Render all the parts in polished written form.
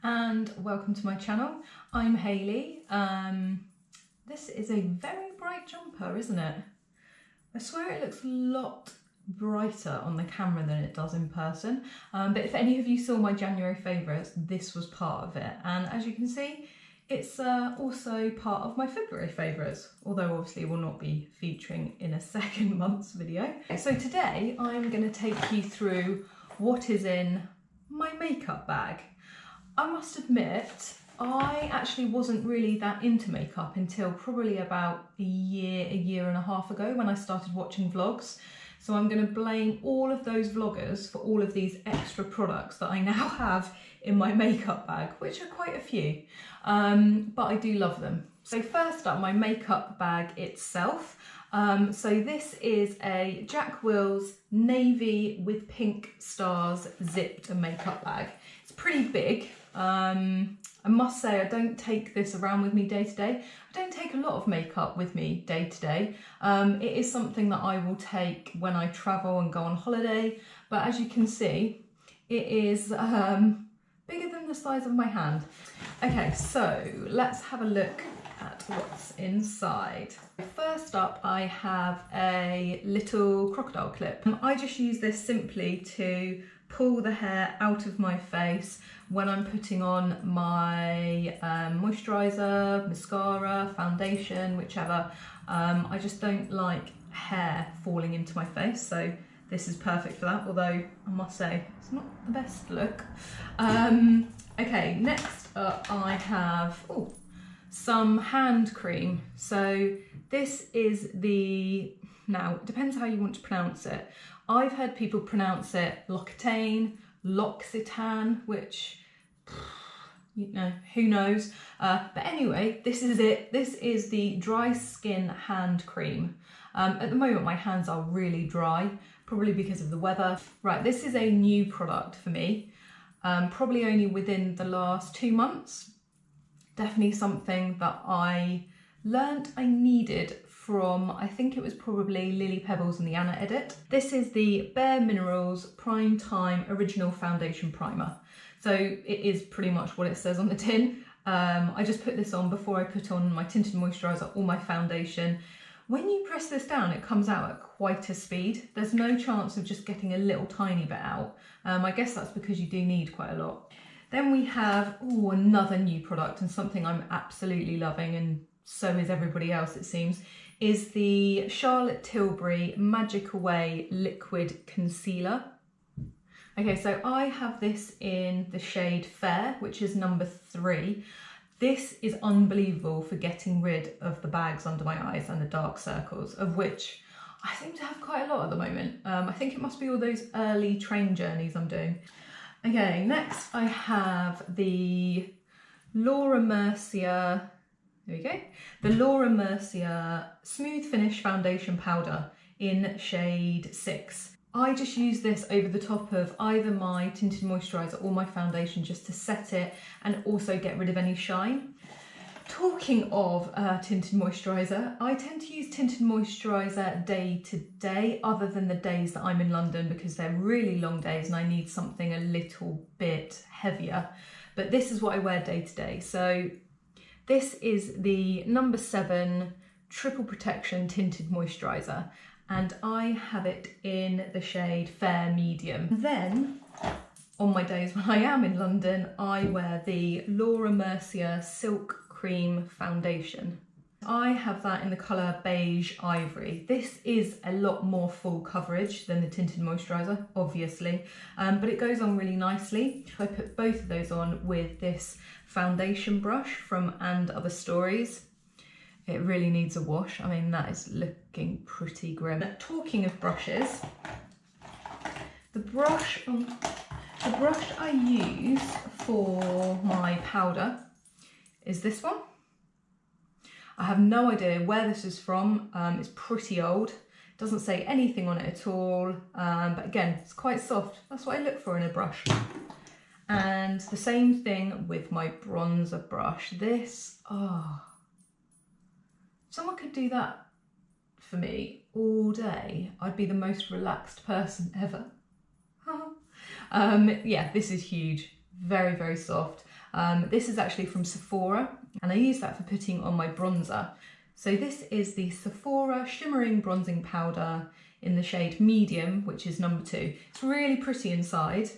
and welcome to my channel. I'm Hayley. This is a very bright jumper, isn't it? I swear it looks a lot brighter on the camera than it does in person, but if any of you saw my January favourites, this was part of it, and as you can see it's also part of my February favourites, although obviously it will not be featuring in a second month's video. So today I'm going to take you through what is in my makeup bag. I must admit, I actually wasn't really that into makeup until probably about a year and a half ago when I started watching vlogs. So I'm going to blame all of those vloggers for all of these extra products that I now have in my makeup bag, which are quite a few, but I do love them. So first up, my makeup bag itself. So this is a Jack Wills navy with pink stars zipped makeup bag. It's pretty big. I must say I don't take this around with me day to day. I don't take a lot of makeup with me day to day. It is something that I will take when I travel and go on holiday, but as you can see, it is bigger than the size of my hand. Okay, so let's have a look at what's inside. First up, I have a little crocodile clip. I just use this simply to pull the hair out of my face when I'm putting on my moisturiser, mascara, foundation, whichever. I just don't like hair falling into my face, so this is perfect for that, although I must say it's not the best look. Okay, next up I have some hand cream. So this is now it depends how you want to pronounce it. I've heard people pronounce it L'Occitane, L'Occitane, which, you know, who knows? But anyway, this is it. This is the dry skin hand cream. At the moment, my hands are really dry, probably because of the weather. Right, this is a new product for me, probably only within the last 2 months. Definitely something that I learnt I needed from, I think it was probably Lily Pebbles and the Anna edit. This is the Bare Minerals Prime Time Original Foundation Primer. So it is pretty much what it says on the tin. I just put this on before I put on my tinted moisturiser or my foundation. When you press this down, it comes out at quite a speed. There's no chance of just getting a little tiny bit out. I guess that's because you do need quite a lot. Then we have another new product, and something I'm absolutely loving, and so is everybody else it seems, is the Charlotte Tilbury Magic Away Liquid Concealer. Okay, so I have this in the shade Fair, which is number 3. This is unbelievable for getting rid of the bags under my eyes and the dark circles, of which I seem to have quite a lot at the moment. I think it must be all those early train journeys I'm doing. Okay, next I have the Laura Mercier, there we go, the Laura Mercier Smooth Finish Foundation Powder in shade 6. I just use this over the top of either my tinted moisturiser or my foundation just to set it and also get rid of any shine. Talking of tinted moisturiser, I tend to use tinted moisturiser day to day, other than the days that I'm in London, because they're really long days and I need something a little bit heavier. But this is what I wear day to day. So this is the number 7 Triple Protection Tinted Moisturiser, and I have it in the shade Fair Medium. Then, on my days when I am in London, I wear the Laura Mercier Silk Cream Foundation. I have that in the colour Beige Ivory. This is a lot more full coverage than the tinted moisturiser, obviously, but it goes on really nicely. I put both of those on with this foundation brush from And Other Stories. It really needs a wash. I mean, that is looking pretty grim. Talking of brushes, the brush I use for my powder is this one. I have no idea where this is from. It's pretty old. It doesn't say anything on it at all, but again, it's quite soft. That's what I look for in a brush. And the same thing with my bronzer brush. This, someone could do that for me all day. I'd be the most relaxed person ever. Yeah, this is huge. Very, very soft. This is actually from Sephora, and I use that for putting on my bronzer. So this is the Sephora Shimmering Bronzing Powder in the shade Medium, which is number 2. It's really pretty inside.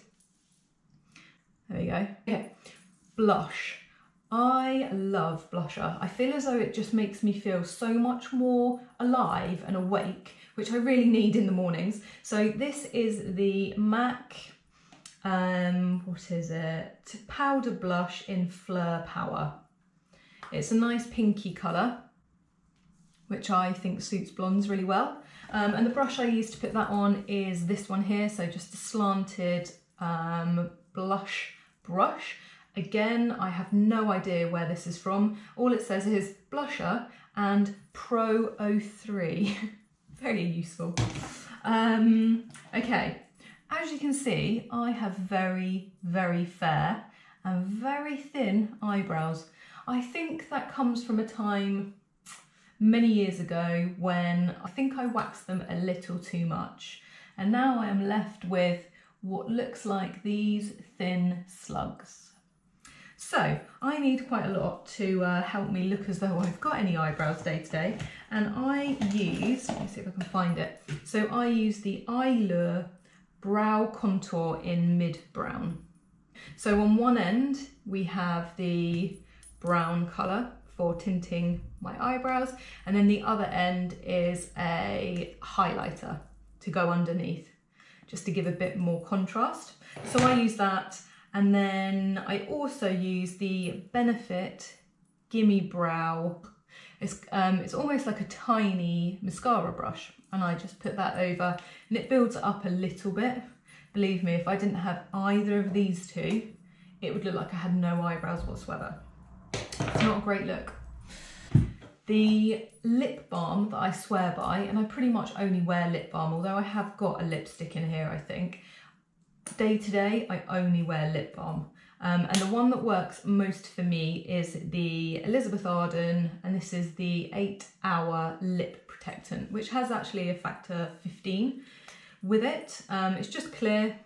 There we go. Okay, blush. I love blusher. I feel as though it just makes me feel so much more alive and awake, which I really need in the mornings. So this is the MAC, what is it? Powder Blush in Fleur Power. It's a nice pinky colour, which I think suits blondes really well. And the brush I use to put that on is this one here, so just a slanted blush brush. Again, I have no idea where this is from. All it says is blusher and Pro 03. Very useful. Okay, as you can see, I have very, very fair and very thin eyebrows. I think that comes from a time many years ago when I think I waxed them a little too much. And now I am left with what looks like these thin slugs. So I need quite a lot to help me look as though I've got any eyebrows day to day. And I use, let me see if I can find it. So I use the Eyelure Brow Contour in Mid Brown. So on one end, we have the brown colour for tinting my eyebrows. And then the other end is a highlighter to go underneath, just to give a bit more contrast. So I use that. And then I also use the Benefit Gimme Brow. It's almost like a tiny mascara brush, and I just put that over and it builds it up a little bit. Believe me, if I didn't have either of these two, it would look like I had no eyebrows whatsoever. It's not a great look. The lip balm that I swear by, and I pretty much only wear lip balm, although I have got a lipstick in here, I think. Day to day, I only wear lip balm. And the one that works most for me is the Elizabeth Arden, and this is the 8-Hour Lip Protectant, which has actually a factor 15 with it. It's just clear,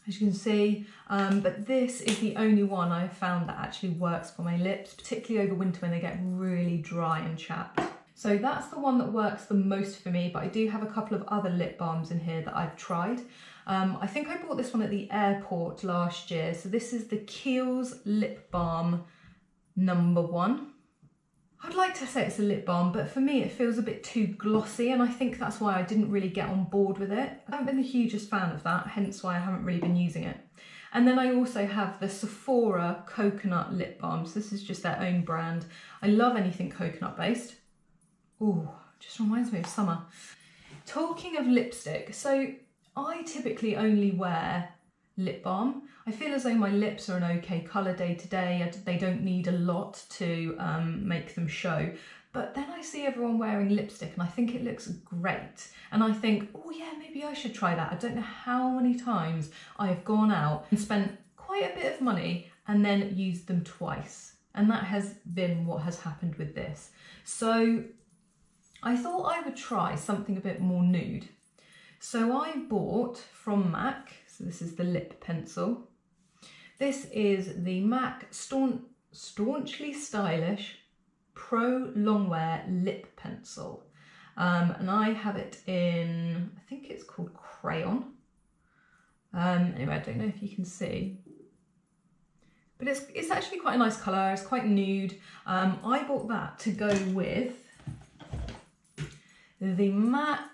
as you can see, but this is the only one I've found that actually works for my lips, particularly over winter when they get really dry and chapped. So that's the one that works the most for me, but I do have a couple of other lip balms in here that I've tried. I think I bought this one at the airport last year. So this is the Kiehl's Lip Balm number 1. I'd like to say it's a lip balm, but for me it feels a bit too glossy, and I think that's why I didn't really get on board with it. I haven't been the hugest fan of that, hence why I haven't really been using it. And then I also have the Sephora Coconut Lip Balm. So this is just their own brand. I love anything coconut based. Ooh, just reminds me of summer. Talking of lipstick, so I typically only wear lip balm. I feel as though my lips are an okay colour day to day. They don't need a lot to make them show. But then I see everyone wearing lipstick and I think it looks great. And I think, oh yeah, maybe I should try that. I don't know how many times I have gone out and spent quite a bit of money and then used them twice. And that has been what has happened with this. So I thought I would try something a bit more nude. So I bought from MAC, so this is the lip pencil. This is the MAC Staunchly Stylish Pro Longwear Lip Pencil. And I have it in, I think it's called Crayon. Anyway, I don't know if you can see. But it's actually quite a nice colour, it's quite nude. I bought that to go with the MAC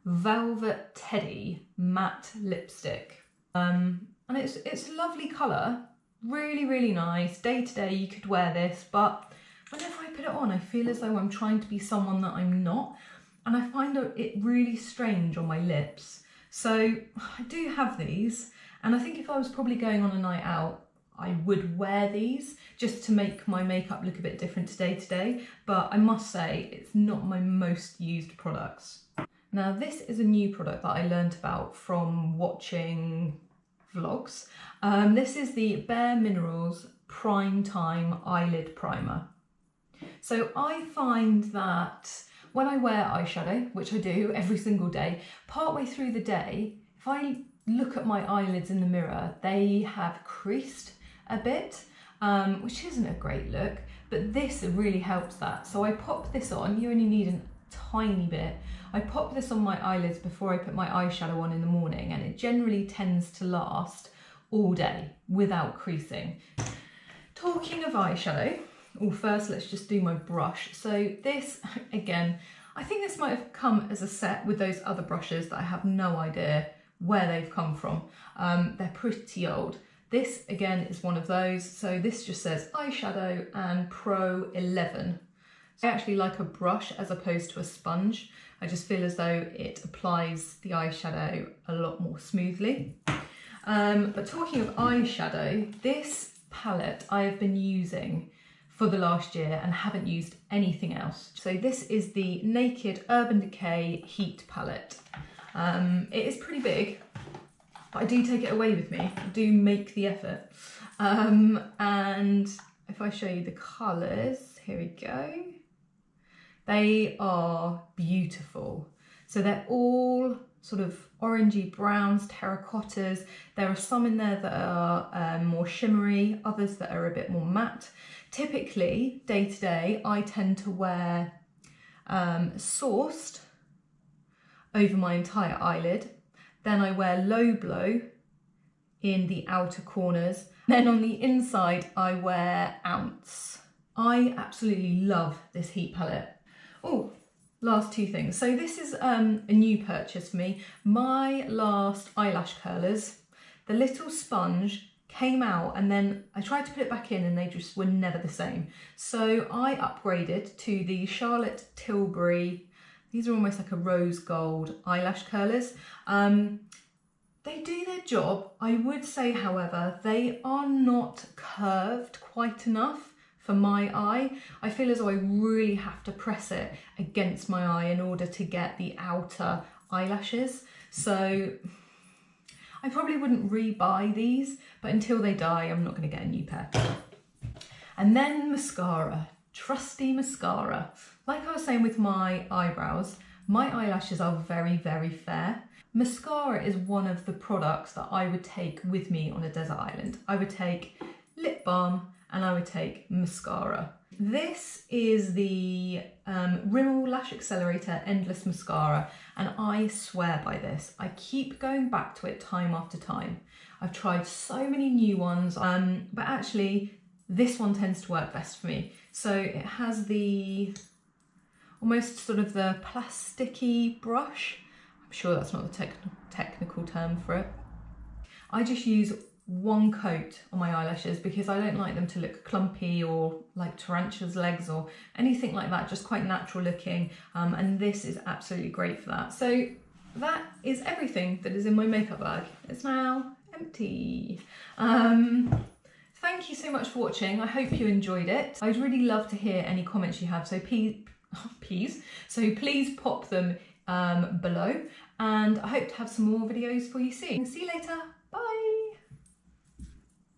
Velvet Teddy matte lipstick. And it's a lovely colour, really, really nice. Day to day you could wear this, but whenever I put it on, I feel as though I'm trying to be someone that I'm not. And I find it really strange on my lips. So I do have these, and I think if I was probably going on a night out, I would wear these just to make my makeup look a bit different to day, but I must say it's not my most used products. Now this is a new product that I learned about from watching vlogs. This is the Bare Minerals Prime Time Eyelid Primer. So I find that when I wear eyeshadow, which I do every single day, partway through the day, if I look at my eyelids in the mirror, they have creased a bit, which isn't a great look, but this really helps that. So I pop this on, you only need a tiny bit. I pop this on my eyelids before I put my eyeshadow on in the morning, and it generally tends to last all day without creasing. Talking of eyeshadow, well, first let's just do my brush. So this, again, I think this might have come as a set with those other brushes that I have no idea where they've come from. They're pretty old. This again is one of those. So this just says eyeshadow and Pro 11. So I actually like a brush as opposed to a sponge. I just feel as though it applies the eyeshadow a lot more smoothly. But talking of eyeshadow, this palette I have been using for the last year and haven't used anything else. So this is the Naked Urban Decay Heat Palette. It is pretty big, but I do take it away with me. I do make the effort. And if I show you the colours, here we go. They are beautiful. So they're all sort of orangey browns, terracottas. There are some in there that are more shimmery, others that are a bit more matte. Typically, day to day, I tend to wear Sourced over my entire eyelid. Then I wear Low Blow in the outer corners. Then on the inside, I wear Ounce. I absolutely love this heat palette. Oh, last two things. So this is a new purchase for me. My last eyelash curlers, the little sponge came out and then I tried to put it back in and they just were never the same. So I upgraded to the Charlotte Tilbury. These are almost like a rose gold eyelash curlers. They do their job. I would say, however, they are not curved quite enough for my eye. I feel as though I really have to press it against my eye in order to get the outer eyelashes. So I probably wouldn't re-buy these, but until they die, I'm not going to get a new pair. And then mascara, trusty mascara. Like I was saying with my eyebrows, my eyelashes are very, very fair. Mascara is one of the products that I would take with me on a desert island. I would take lip balm and I would take mascara. This is the Rimmel Lash Accelerator Endless Mascara, and I swear by this. I keep going back to it time after time. I've tried so many new ones, but actually this one tends to work best for me. So it has the almost sort of the plasticky brush. I'm sure that's not the technical term for it. I just use one coat on my eyelashes because I don't like them to look clumpy or like tarantula's legs or anything like that, just quite natural looking, and this is absolutely great for that. So that is everything that is in my makeup bag. It's now empty. Thank you so much for watching. I hope you enjoyed it. I'd really love to hear any comments you have, so please pop them below, and I hope to have some more videos for you soon. See you later.